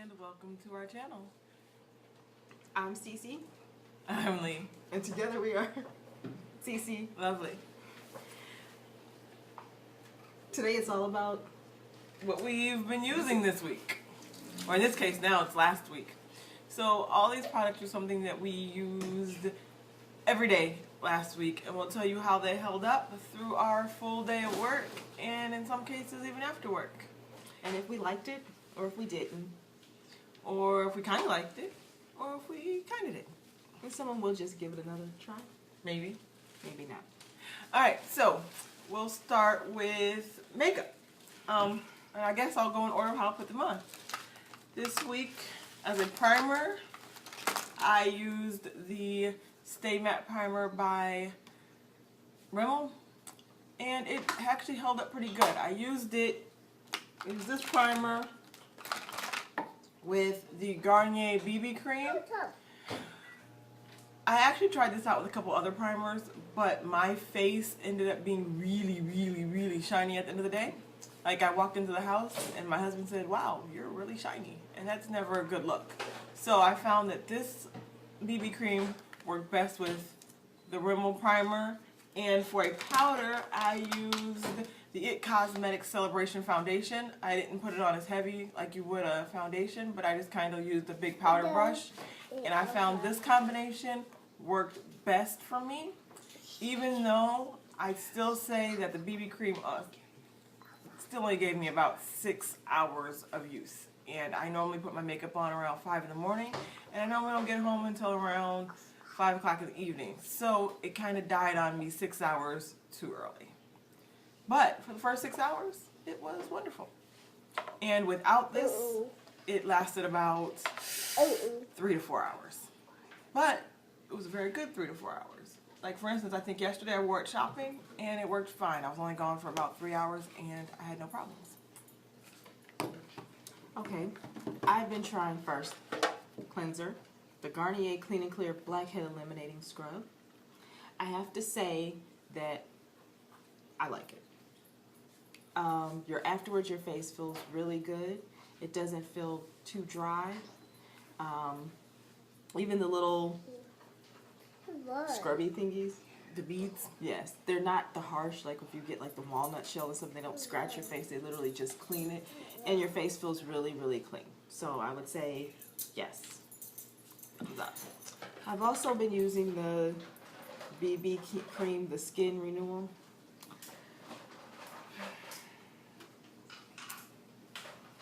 and welcome to our channel. I'm Cece. I'm Lee. And together we are Cece. Lovely. Today it's all about what we've been using this week. Or in this case now it's last week. So all these products are something that we used every day last week, and we'll tell you how they held up through our full day of work and in some cases even after work. And if we liked it or if we didn't. Or if we kind of liked it or if we kind of didn't. And someone will just give it another try. Maybe. Maybe not. Alright, so we'll start with makeup. And I guess I'll go in order of how I'll put them on. This week, as a primer, I used the Stay Matte Primer by Rimmel, and it actually held up pretty good. I used this primer with the Garnier BB cream. I actually tried this out with a couple other primers, but my face ended up being really shiny at the end of the day. Like, I walked into the house and my husband said, "Wow, you're really shiny," and that's never a good look. So I found that this BB cream worked best with the Rimmel primer, and for a powder I used the It Cosmetics Celebration Foundation. I didn't put it on as heavy like you would a foundation, but I just kind of used a big powder brush, and I found this combination worked best for me, even though I'd still say that the BB cream still only gave me about 6 hours of use. And I normally put my makeup on around 5 in the morning, and I normally don't get home until around 5 o'clock in the evening. So it kind of died on me 6 hours too early. But for the first 6 hours, it was wonderful. And without this, it lasted about 3 to 4 hours. But it was a very good 3 to 4 hours. Like, for instance, I think yesterday I wore it shopping and it worked fine. I was only gone for about 3 hours and I had no problems. Okay, I've been trying first cleanser, the Garnier Clean and Clear Blackhead Eliminating Scrub. I have to say that I like it. Afterwards your face feels really good. It doesn't feel too dry. Even the little scrubby thingies, The beads? yes, they're not the harsh, like if you get like the walnut shell or something, they don't scratch your face, they literally just clean it, and your face feels really clean. So I would say yes. Thumbs up. I've also been using the BB cream, the Skin Renewal.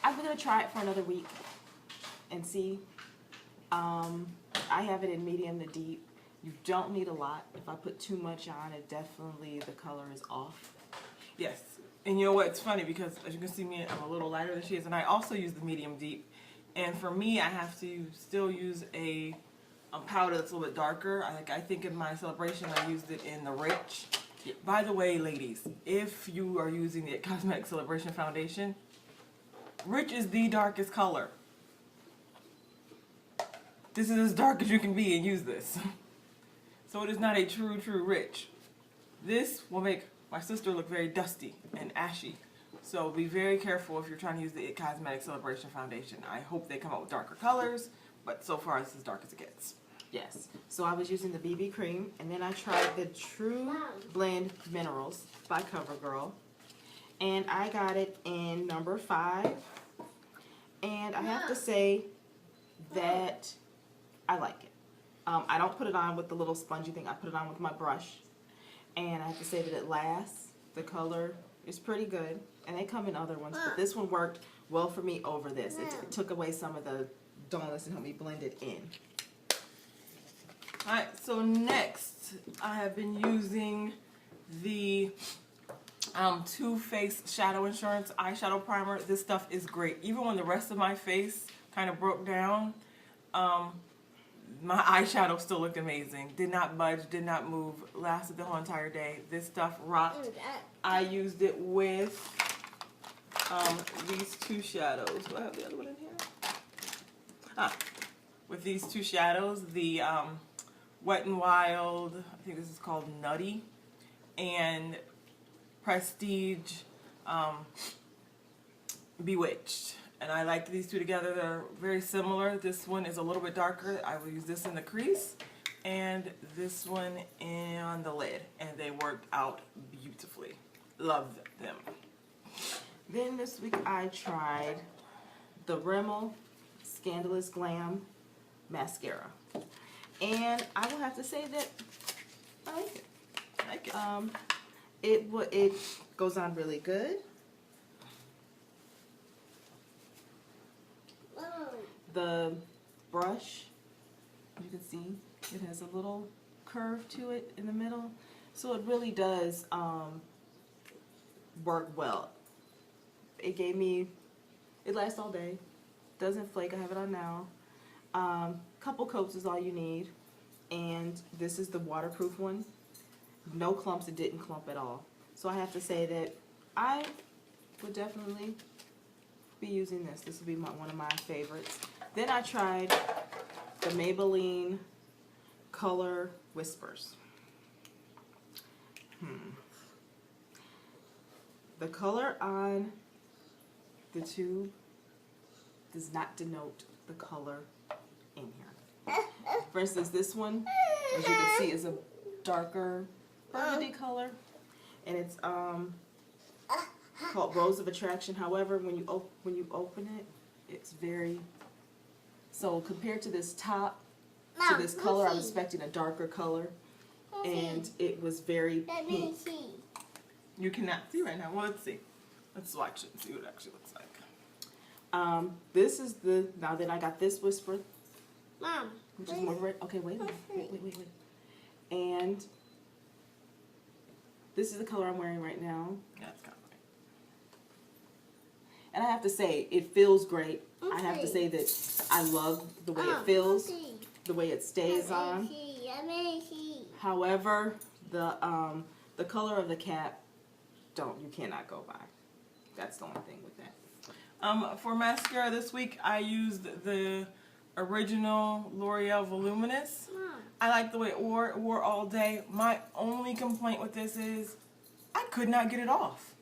I'm going to try it for another week and see. I have it in medium to deep. You don't need a lot. If I put too much on, it definitely, the color is off. Yes. And you know what? It's funny because, as you can see me, I'm a little lighter than she is, and I also use the medium deep. And for me, I have to still use a powder that's a little bit darker. I think in my celebration, I used it in the Rich. By the way, ladies, if you are using the Cosmetic Celebration Foundation, Rich is the darkest color. This is as dark as you can be and use this. So it is not a true Rich. This will make my sister look very dusty and ashy. So be very careful if you're trying to use the It Cosmetic Celebration Foundation. I hope they come out with darker colors, but so far it's as dark as it gets. Yes. So I was using the BB cream, and then I tried the True Blend Minerals by CoverGirl, and I got it in number 5. And I have to say that I like it. I don't put it on with the little spongy thing. I put it on with my brush, and I have to say that it lasts. The color is pretty good, and they come in other ones, but this one worked well for me over this. It took away some of the dullness and helped me blend it in. Alright, so next I have been using the Too Faced Shadow Insurance Eyeshadow Primer. This stuff is great. Even when the rest of my face kind of broke down, my eyeshadow still looked amazing. Did not budge, did not move, lasted the whole entire day. This stuff rocked. I used it with these two shadows. Do I have the other one in here? With these two shadows, the Wet n Wild, I think this is called Nutty, and Prestige Bewitched. And I like these two together. They're very similar. This one is a little bit darker. I will use this in the crease and this one on the lid. And they worked out beautifully. Loved them. Then this week I tried the Rimmel Scandalous Glam Mascara. And I will have to say that I like it. I like it. It goes on really good. The brush, you can see, it has a little curve to it in the middle. So it really does work well. It lasts all day. Doesn't flake. I have it on now. Couple coats is all you need. And this is the waterproof one. No clumps. It didn't clump at all. So I have to say that I would definitely be using this. This will be one of my favorites. Then I tried the Mabelline Color Whispers. The color on the tube does not denote the color in here. For instance, this one, as you can see, is a darker burgundy color, and it's called Rose of Attraction. However, when you open it, it's very, so compared to this top, to this color, I was expecting a darker color, and it was very pink. You cannot see right now. Well, let's see. Let's swatch it and see what it actually looks like. This is now that I got this Whisper, Mom, which is more red. Okay, wait. And this is the color I'm wearing right now. Yeah, it's kind of right. And I have to say, it feels great. I have to say that I love the way it feels, the way it stays on. However, the color of the cap, you cannot go by. That's the only thing with that. For mascara this week, I used the original L'Oreal Voluminous. I like the way it wore all day. My only complaint with this is I could not get it off.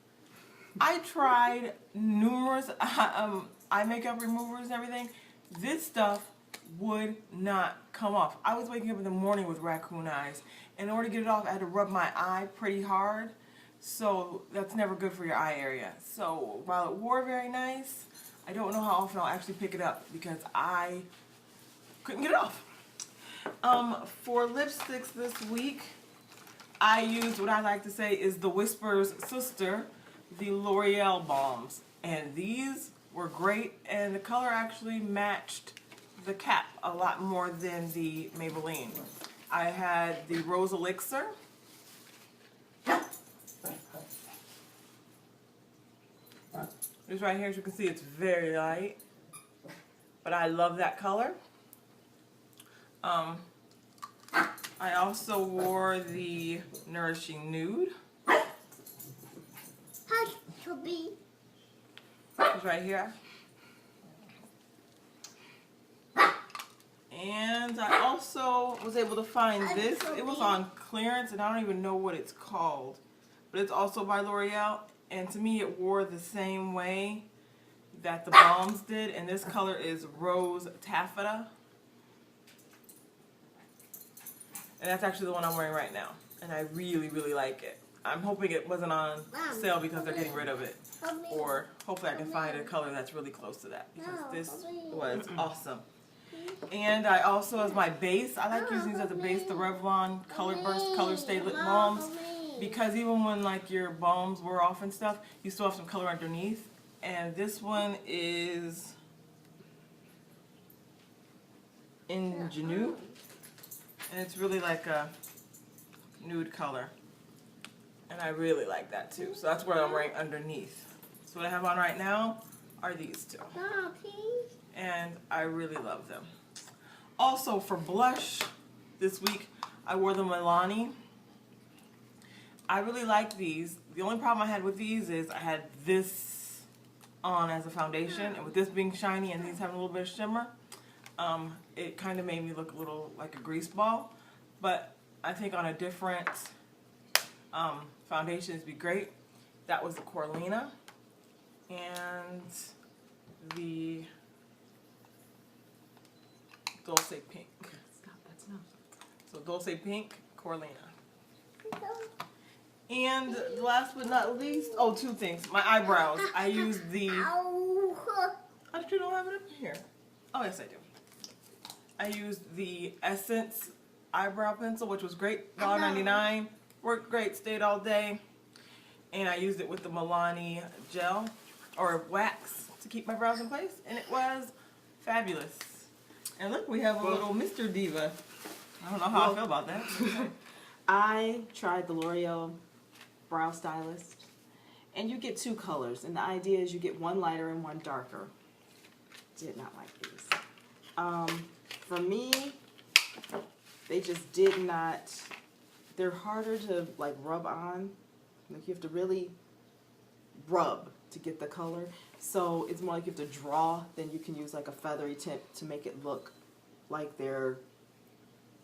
I tried numerous eye makeup removers and everything. This stuff would not come off. I was waking up in the morning with raccoon eyes. In order to get it off, I had to rub my eye pretty hard. So that's never good for your eye area. So while it wore very nice, I don't know how often I'll actually pick it up because I couldn't get it off. For lipsticks this week, I used what I like to say is the Whisper's sister, the L'Oreal Balms. And these were great, and the color actually matched the cap a lot more than the Maybelline. I had the Rose Elixir. This right here, as you can see, it's very light, but I love that color. I also wore the Nourishing Nude. It's right here. And I also was able to find this. It was on clearance, and I don't even know what it's called, but it's also by L'Oreal. And to me, it wore the same way that the balms did. And this color is Rose Tafatta. And that's actually the one I'm wearing right now. And I really, really like it. I'm hoping it wasn't on sale because they're getting rid of it. Or hopefully I can find a color that's really close to that. Because this was awesome. And I also, as my base, I like using these as a base, the Revlon Colorburst Color Stay Lip Balms. Because even when like your balms wear off and stuff, you still have some color underneath. And this one is Ingenue. And it's really like a nude color. And I really like that too. So that's what I'm wearing underneath. So what I have on right now are these two. And I really love them. Also for blush this week, I wore the Milani. I really like these. The only problem I had with these is I had this on as a foundation, and with this being shiny and these having a little bit of shimmer, it kind of made me look a little like a grease ball. But I think on a different foundation it'd be great. That was the Corallina. And the Dolce Pink. Stop, that's enough. So Dolce Pink, Corallina. And last but not least, oh, two things. My eyebrows. I use the... How did you don't have it up here? Oh, yes, I do. I used the Essence eyebrow pencil, which was great. $1.99. Worked great. Stayed all day. And I used it with the Milani gel or wax to keep my brows in place. And it was fabulous. And look, we have a little Mr. Diva. I don't know how I feel about that. I tried the L'Oreal Brow Stylist. And you get two colors. And the idea is you get one lighter and one darker. Did not like these. For me, they just did not, they're harder to like rub on. Like you have to really rub to get the color. So it's more like you have to draw than you can use like a feathery tip to make it look like they're,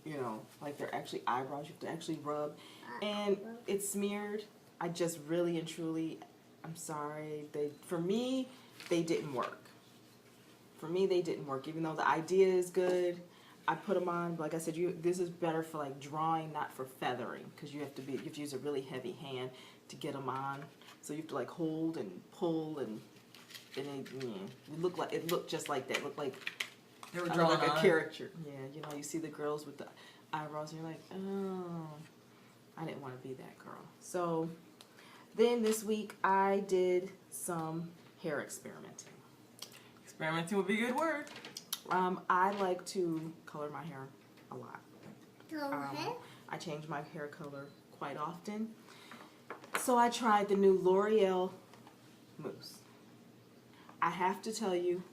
you know, like they're actually eyebrows. You have to actually rub. And it's smeared. I just really and truly, I'm sorry, for me, they didn't work. For me, they didn't work. Even though the idea is good, I put them on. Like I said, this is better for like drawing, not for feathering, because you have to use a really heavy hand to get them on. So you have to like hold and pull, and it looked just like that. It looked like they were drawing like a caricature. Yeah, you know, you see the girls with the eyebrows, and you're like, oh, I didn't want to be that girl. So then this week I did some hair experimenting. Experimenting would be a good word. I like to color my hair a lot. I change my hair color quite often. So I tried the new L'Oreal mousse. I have to tell you,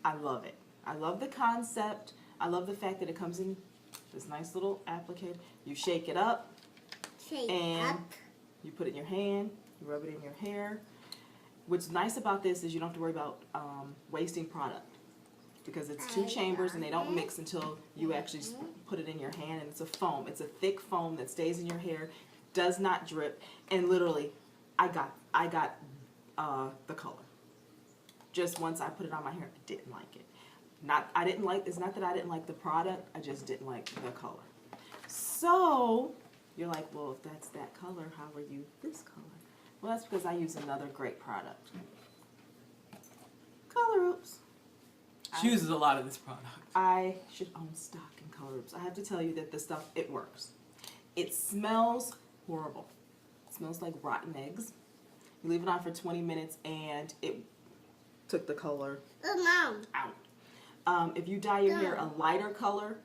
I love it. I love the concept. I love the fact that it comes in this nice little applicator. You shake it up, and you put it in your hand. You rub it in your hair. What's nice about this is you don't have to worry about wasting product, because it's two chambers and they don't mix until you actually put it in your hand, and it's a foam. It's a thick foam that stays in your hair, does not drip, and literally, I got the color. Just once I put it on my hair, I didn't like it. It's not that I didn't like the product, I just didn't like the color. So, you're like, well, if that's that color, how are you this color? Well, that's because I use another great product. Color Oops. She uses a lot of this product. I should own stock in Color Oops. I have to tell you that the stuff, it works. It smells horrible. It smells like rotten eggs. You leave it on for 20 minutes and it took the color out. If you dye your hair a lighter color,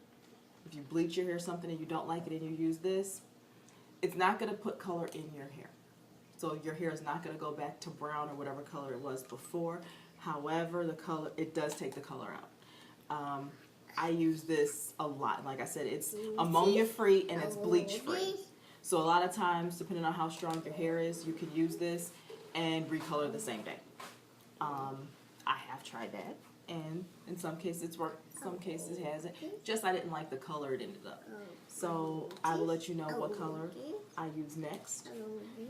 if you bleach your hair or something and you don't like it and you use this, it's not going to put color in your hair. So your hair is not going to go back to brown or whatever color it was before. However, the color, it does take the color out. I use this a lot. Like I said, it's ammonia free and it's bleach free. So a lot of times, depending on how strong your hair is, you can use this and recolor the same day. I have tried that, and in some cases it's worked, some cases it hasn't. Just I didn't like the color it ended up. So I will let you know what color I use next.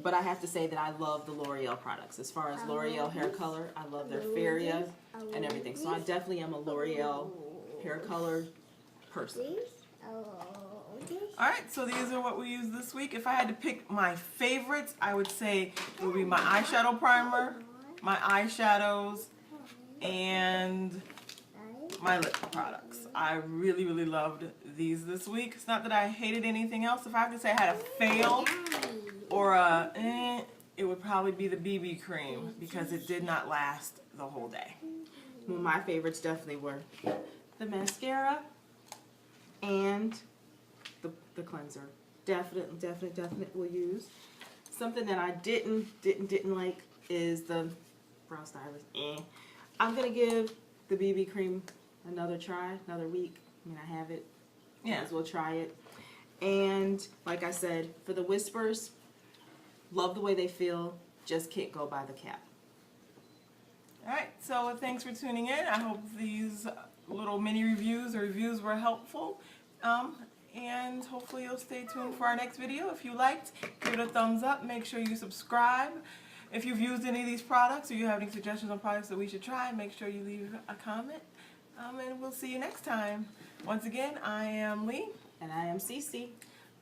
But I have to say that I love the L'Oreal products. As far as L'Oreal hair color, I love their Feria and everything. So I definitely am a L'Oreal hair color person. Alright, so these are what we use this week. If I had to pick my favorites, I would say it would be my eyeshadow primer, my eyeshadows, and my lip products. I really, really loved these this week. It's not that I hated anything else. If I have to say I had a fail or a it would probably be the BB cream, because it did not last the whole day. Well, my favorites definitely were the mascara and the cleanser. Definitely will use. Something that I didn't like is the brow stylist. I'm gonna give the BB cream another try, another week. I mean, I have it. Yeah. We'll try it. And like I said, for the whispers, love the way they feel. Just can't go by the cap. Alright, so thanks for tuning in. I hope these little mini reviews were helpful. And hopefully you'll stay tuned for our next video. If you liked, give it a thumbs up. Make sure you subscribe. If you've used any of these products or you have any suggestions on products that we should try, make sure you leave a comment. And we'll see you next time. Once again, I am Lee. And I am Cece.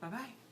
Bye-bye.